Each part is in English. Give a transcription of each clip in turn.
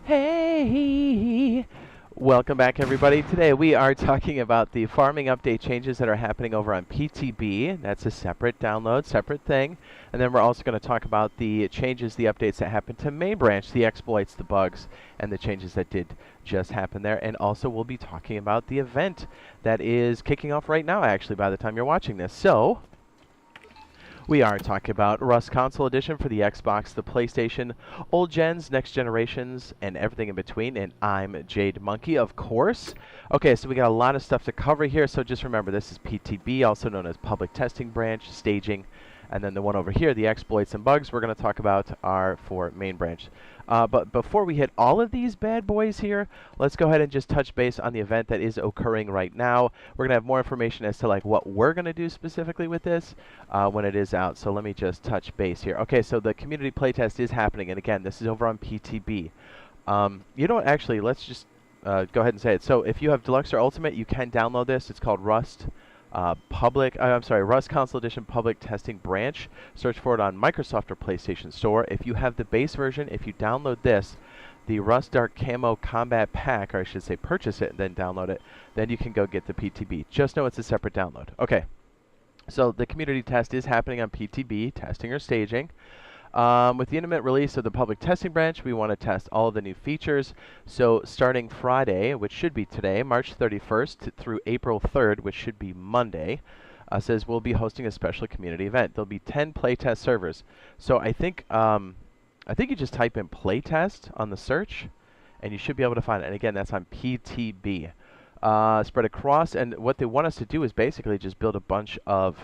Hey! Welcome back, everybody. Today we are talking about the farming update changes that are happening over on PTB. That's a separate download, separate thing. And then we're also going to talk about the changes, the updates that happened to main branch, the exploits, the bugs, and the changes that did just happen there. And also we'll be talking about the event that is kicking off right now, actually, by the time you're watching this. So we are talking about Rust Console Edition for the Xbox, the PlayStation, old gens, next generations, and everything in between. And I'm Jade Monkey, of course. Okay, so we got a lot of stuff to cover here. So just remember, this is PTB, also known as Public Testing Branch, Staging. And then the one over here, the exploits and bugs we're going to talk about are for main branch. But before we hit all of these bad boys here, let's go ahead and just touch base on the event that is occurring right now. We're going to have more information as to like what we're going to do specifically with this when it is out. So let me just touch base here. Okay, so the community playtest is happening. And again, this is over on PTB. You know what? Actually, let's just go ahead and say it. So if you have Deluxe or Ultimate, you can download this. It's called Rust Console Edition Public Testing Branch. Search for it on Microsoft or PlayStation Store. If you have the base version, if you download this, the Rust Dark Camo Combat Pack, or I should say purchase it and then download it, then you can go get the PTB. Just know it's a separate download. Okay, so the community test is happening on PTB, testing or staging. With the imminent release of the public testing branch, we want to test all of the new features. So starting Friday, which should be today, March 31st through April 3rd, which should be Monday, says we'll be hosting a special community event. There'll be 10 playtest servers. So I think you just type in playtest on the search, and you should be able to find it. And again, that's on PTB. Spread across, and what they want us to do is basically just build a bunch of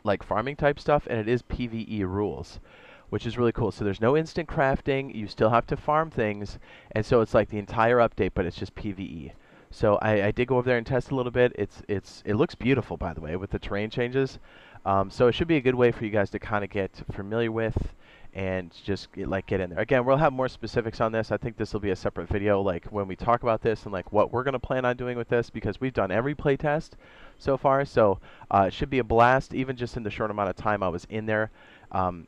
like farming type stuff, and it is PvE rules, which is really cool. So there's no instant crafting, you still have to farm things, and so it's like the entire update, but it's just PvE. So I did go over there and test a little bit. It looks beautiful, by the way, with the terrain changes. So it should be a good way for you guys to kind of get familiar with and just get in there. Again, we'll have more specifics on this. I think this will be a separate video, like when we talk about this and like what we're going to plan on doing with this, because we've done every playtest so far. So it should be a blast, even just in the short amount of time I was in there.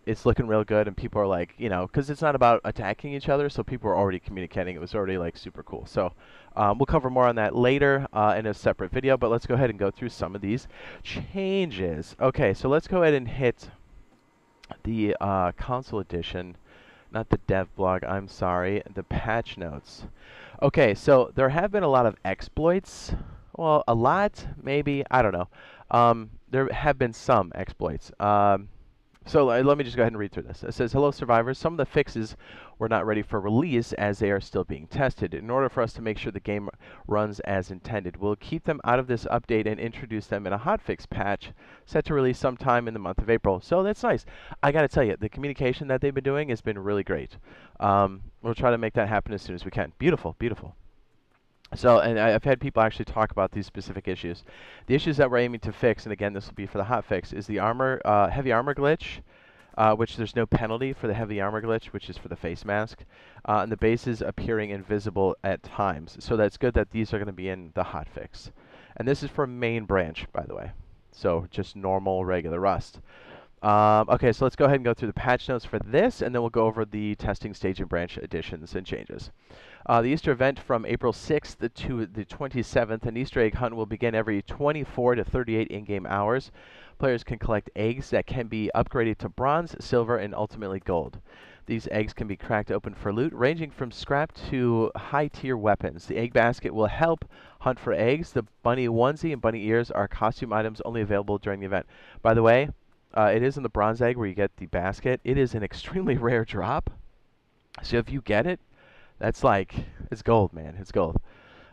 It's looking real good, and people are like, you know, because it's not about attacking each other, so people are already communicating. It was already like super cool. So we'll cover more on that later in a separate video, but let's go ahead and go through some of these changes. Okay, so let's go ahead and hit the console edition, not the dev blog, I'm sorry, the patch notes. Okay, so there have been a lot of exploits. Well, a lot, maybe, I don't know. There have been some exploits. So let me just go ahead and read through this. It says, hello survivors, some of the fixes were not ready for release as they are still being tested. In order for us to make sure the game runs as intended, we'll keep them out of this update and introduce them in a hotfix patch set to release sometime in the month of April. So that's nice. I gotta tell you, the communication that they've been doing has been really great. We'll try to make that happen as soon as we can. Beautiful, beautiful. So, and I've had people actually talk about these specific issues. The issues that we're aiming to fix, and again, this will be for the hotfix, is the heavy armor glitch, which there's no penalty for the heavy armor glitch, which is for the face mask, and the bases appearing invisible at times. So that's good that these are going to be in the hotfix. And this is for main branch, by the way. So just normal, regular Rust. Okay, so let's go ahead and go through the patch notes for this, and then we'll go over the testing stage and branch additions and changes. The Easter event from April 6th to the 27th, an Easter egg hunt will begin every 24 to 38 in-game hours. Players can collect eggs that can be upgraded to bronze, silver, and ultimately gold. These eggs can be cracked open for loot, ranging from scrap to high-tier weapons. The egg basket will help hunt for eggs. The bunny onesie and bunny ears are costume items only available during the event. By the way, it is in the bronze egg where you get the basket. It is an extremely rare drop. So if you get it, that's like, it's gold, man. It's gold.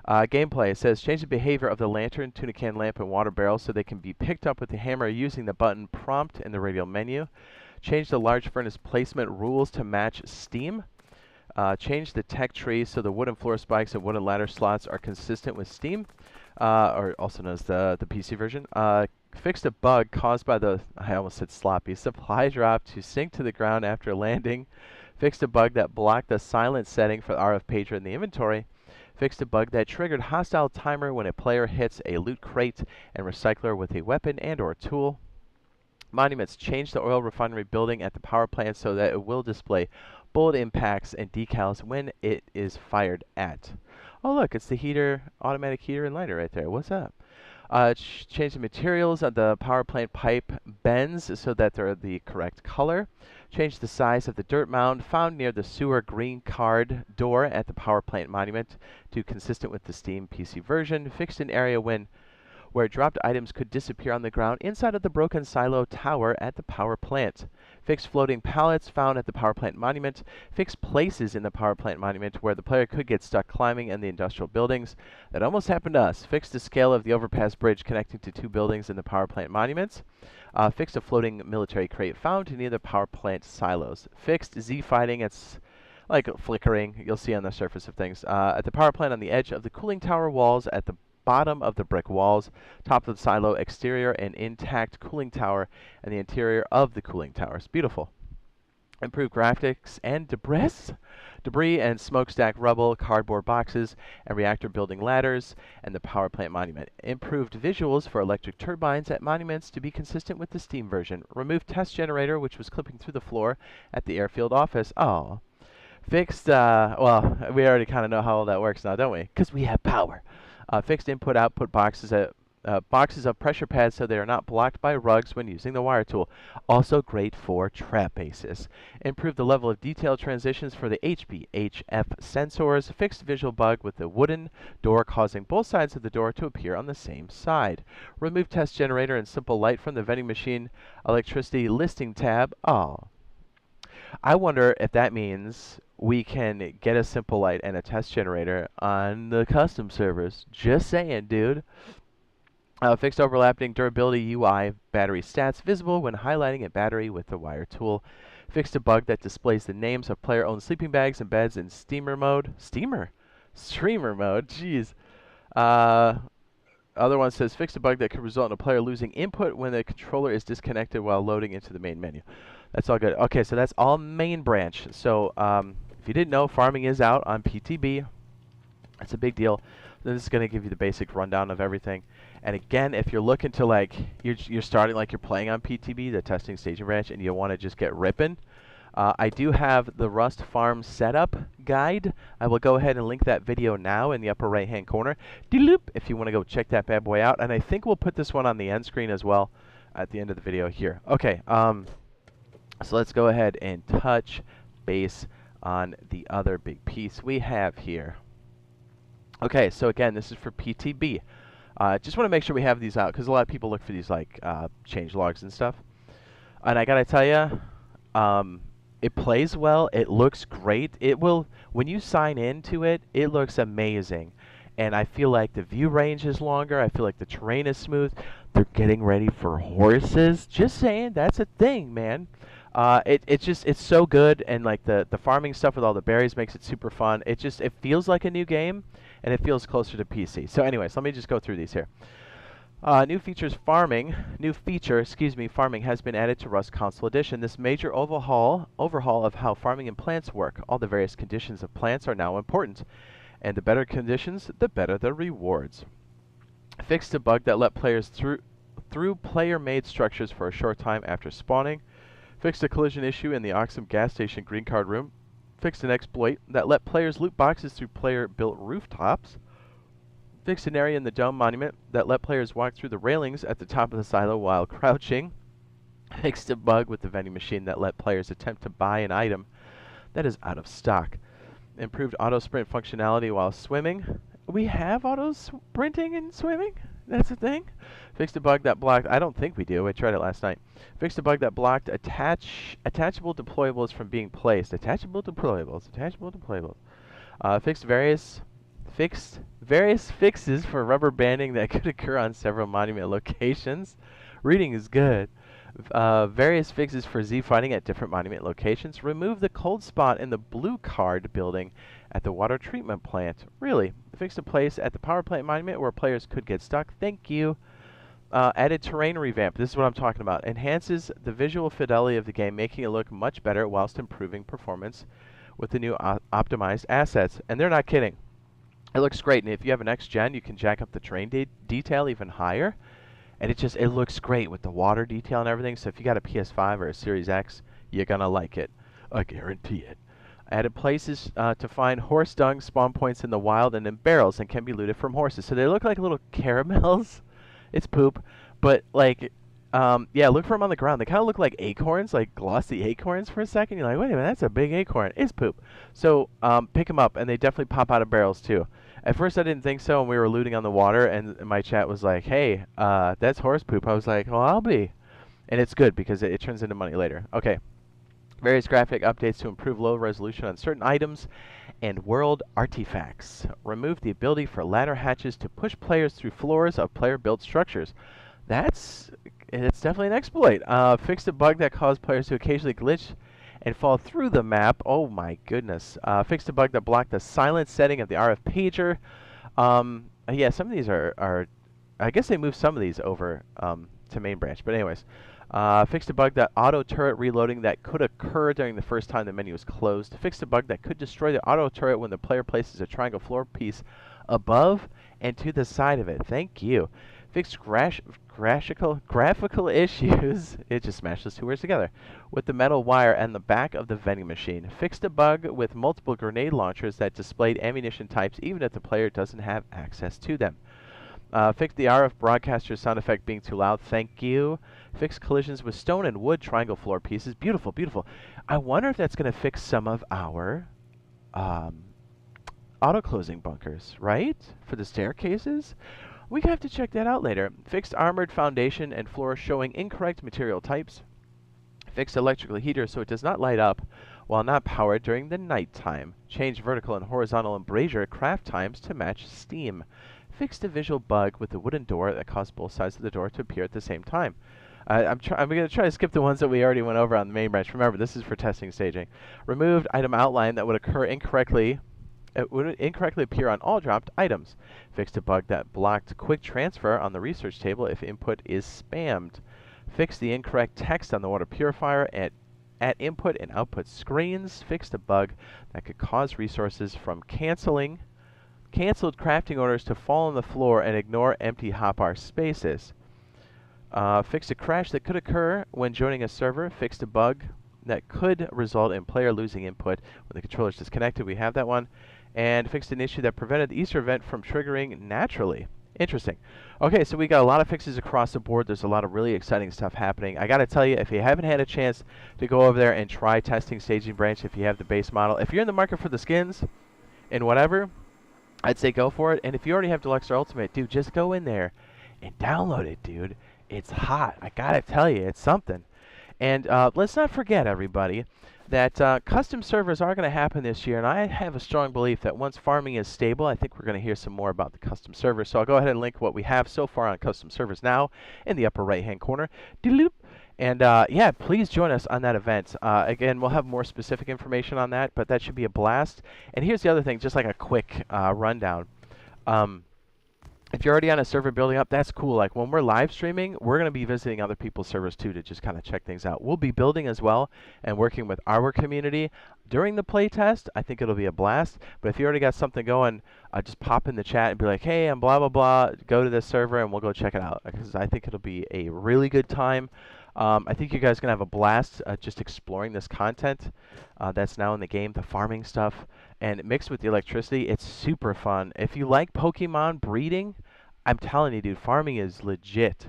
Gameplay, it says, change the behavior of the lantern, tuna can lamp, and water barrel so they can be picked up with the hammer using the button prompt in the radial menu. Change the large furnace placement rules to match Steam. Change the tech tree so the wooden floor spikes and wooden ladder slots are consistent with Steam, or also known as the PC version. Fixed a bug caused by the, I almost said sloppy, supply drop to sink to the ground after landing. Fixed a bug that blocked the silent setting for the RF pager in the inventory. Fixed a bug that triggered hostile timer when a player hits a loot crate and recycler with a weapon and or tool. Monuments, changed the oil refinery building at the power plant so that it will display bullet impacts, and decals when it is fired at. Oh look, it's the heater, automatic heater and lighter right there. What's up? Change the materials of the power plant pipe bends so that they're the correct color. Change the size of the dirt mound found near the sewer green card door at the power plant monument to consistent with the Steam PC version. Fixed an area where dropped items could disappear on the ground inside of the broken silo tower at the power plant. Fixed floating pallets found at the power plant monument. Fixed places in the power plant monument where the player could get stuck climbing in the industrial buildings. That almost happened to us. Fixed the scale of the overpass bridge connecting to 2 buildings in the power plant monuments. Fixed a floating military crate found near the power plant silos. Fixed Z fighting. It's like flickering, you'll see on the surface of things. At the power plant on the edge of the cooling tower walls at the bottom of the brick walls, top of the silo exterior, and intact cooling tower, and the interior of the cooling towers. Beautiful. Improved graphics and debris and smokestack rubble, cardboard boxes, and reactor building ladders, and the power plant monument. Improved visuals for electric turbines at monuments to be consistent with the Steam version. Removed test generator, which was clipping through the floor at the airfield office. Oh. Fixed, well, we already kind of know how all that works now, don't we? Because we have power. Fixed input-output boxes of pressure pads so they are not blocked by rugs when using the wire tool. Also great for trap bases. Improved the level of detail transitions for the HF sensors. Fixed visual bug with the wooden door causing both sides of the door to appear on the same side. Removed test generator and simple light from the vending machine electricity listing tab. Oh. I wonder if that means we can get a simple light and a test generator on the custom servers. Just saying, dude. Fixed overlapping durability UI battery stats visible when highlighting a battery with the wire tool. Fixed a bug that displays the names of player-owned sleeping bags and beds in steamer mode. Streamer mode? Jeez. Other one says, fixed a bug that could result in a player losing input when the controller is disconnected while loading into the main menu. That's all good. Okay, so that's all main branch. So if you didn't know, farming is out on PTB. That's a big deal. This is going to give you the basic rundown of everything. And again, if you're looking to, like, you're starting like you're playing on PTB, the testing staging branch, and you want to just get ripping, I do have the Rust Farm Setup Guide. I will go ahead and link that video now in the upper right-hand corner. If you want to go check that bad boy out. And I think we'll put this one on the end screen as well at the end of the video here. Okay, so let's go ahead and touch base on the other big piece we have here. Okay, so again, this is for PTB. Just want to make sure we have these out because a lot of people look for these like change logs and stuff. And I gotta tell you, it plays well. It looks great. It will, when you sign into it, it looks amazing. And I feel like the view range is longer. I feel like the terrain is smooth. They're getting ready for horses. Just saying, that's a thing, man. It's so good, and like the farming stuff with all the berries makes it super fun. It feels like a new game, and it feels closer to PC. So anyways, let me just go through these here. New feature, farming has been added to Rust Console Edition. This major overhaul of how farming and plants work. All the various conditions of plants are now important, and the better conditions, the better the rewards. Fixed a bug that let players through player-made structures for a short time after spawning. Fixed a collision issue in the Oxum gas station green card room. Fixed an exploit that let players loot boxes through player-built rooftops. Fixed an area in the Dome Monument that let players walk through the railings at the top of the silo while crouching. Fixed a bug with the vending machine that let players attempt to buy an item that is out of stock. Improved auto sprint functionality while swimming. We have auto sprinting and swimming? That's a thing? Fixed a bug that blocked, I don't think we do, I tried it last night. Fixed a bug that blocked attachable deployables from being placed. Attachable deployables. Fixed various fixes for rubber banding that could occur on several monument locations. Reading is good. Various fixes for Z fighting at different monument locations. Remove the cold spot in the blue card building at the water treatment plant. Really? Fixed a place at the power plant monument where players could get stuck. Thank you. Added terrain revamp. This is what I'm talking about. Enhances the visual fidelity of the game, making it look much better whilst improving performance with the new optimized assets. And they're not kidding. It looks great. And if you have an next gen, you can jack up the terrain detail even higher. And it looks great with the water detail and everything. So if you got a PS5 or a Series X, you're going to like it. I guarantee it. Added places to find horse dung spawn points in the wild and in barrels and can be looted from horses. So they look like little caramels. It's poop, but like, yeah, look for them on the ground. They kind of look like acorns, like glossy acorns for a second. You're like, wait a minute, that's a big acorn. It's poop. So pick them up, and they definitely pop out of barrels too. At first I didn't think so, and we were looting on the water, and my chat was like, hey, that's horse poop. I was like, well, I'll be. And it's good because it turns into money later. Okay. Various graphic updates to improve low resolution on certain items and world artifacts. Remove the ability for ladder hatches to push players through floors of player-built structures. It's definitely an exploit. Fixed a bug that caused players to occasionally glitch and fall through the map. Oh my goodness. Fixed a bug that blocked the silent setting of the RF pager. Yeah, some of these are I guess they moved some of these over to main branch. But anyways. Fixed a bug that auto turret reloading that could occur during the first time the menu is closed. Fixed a bug that could destroy the auto turret when the player places a triangle floor piece above and to the side of it. Thank you. Fixed graphical issues. It just smashed those two words together. With the metal wire and the back of the vending machine. Fixed a bug with multiple grenade launchers that displayed ammunition types even if the player doesn't have access to them. Fixed the RF broadcaster sound effect being too loud. Thank you. Fixed collisions with stone and wood triangle floor pieces. Beautiful, beautiful. I wonder if that's going to fix some of our auto-closing bunkers, right? For the staircases? We have to check that out later. Fixed armored foundation and floor showing incorrect material types. Fixed electrical heater so it does not light up while not powered during the night time. Change vertical and horizontal embrasure craft times to match steam. Fixed a visual bug with the wooden door that caused both sides of the door to appear at the same time. I'm going to try to skip the ones that we already went over on the main branch. Remember, this is for testing staging. Removed item outline that would occur incorrectly. It would incorrectly appear on all dropped items. Fixed a bug that blocked quick transfer on the research table if input is spammed. Fixed the incorrect text on the water purifier at input and output screens. Fixed a bug that could cause resources from canceled crafting orders to fall on the floor and ignore empty hotbar spaces. Fixed a crash that could occur when joining a server. Fixed a bug that could result in player losing input when the controller is disconnected. We have that one. And fixed an issue that prevented the Easter event from triggering naturally. Interesting. Okay, so we got a lot of fixes across the board. There's a lot of really exciting stuff happening. I got to tell you, if you haven't had a chance to go over there and try testing Staging Branch, if you have the base model, if you're in the market for the skins and whatever, I'd say go for it. And if you already have Deluxe or Ultimate, dude, just go in there and download it, dude. It's hot. I gotta tell you, it's something. And let's not forget, everybody, that custom servers are going to happen this year. And I have a strong belief that once farming is stable, I think we're going to hear some more about the custom servers. So I'll go ahead and link what we have so far on custom servers now in the upper right-hand corner. And yeah, please join us on that event. Again, we'll have more specific information on that, but that should be a blast. And here's the other thing, just like a quick rundown. If you're already on a server building up, that's cool. Like when we're live streaming, we're going to be visiting other people's servers too to just kind of check things out. We'll be building as well and working with our community during the playtest. I think it'll be a blast. But if you already got something going, just pop in the chat and be like, hey, I'm blah, blah, blah. Go to this server and we'll go check it out. Because I think it'll be a really good time. I think you guys are going to have a blast just exploring this content that's now in the game, the farming stuff. And mixed with the electricity, it's super fun. If you like Pokemon breeding, I'm telling you, dude, farming is legit.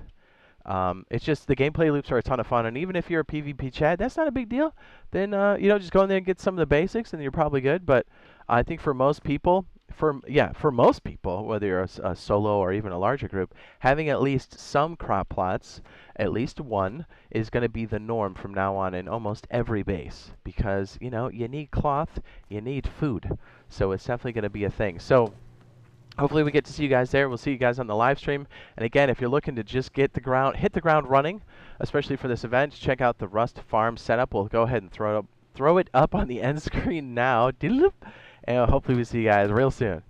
It's just the gameplay loops are a ton of fun. And even if you're a PvP chat, that's not a big deal. Then, you know, just go in there and get some of the basics and you're probably good. But I think for most people, for most people, whether you're a solo or even a larger group, having at least some crop plots, at least one, is going to be the norm from now on in almost every base. Because, you know, you need cloth, you need food. So it's definitely going to be a thing. So hopefully we get to see you guys there. We'll see you guys on the live stream. And again, if you're looking to just hit the ground running, especially for this event, check out the Rust farm setup. We'll go ahead and throw it up on the end screen now. And hopefully we see you guys real soon.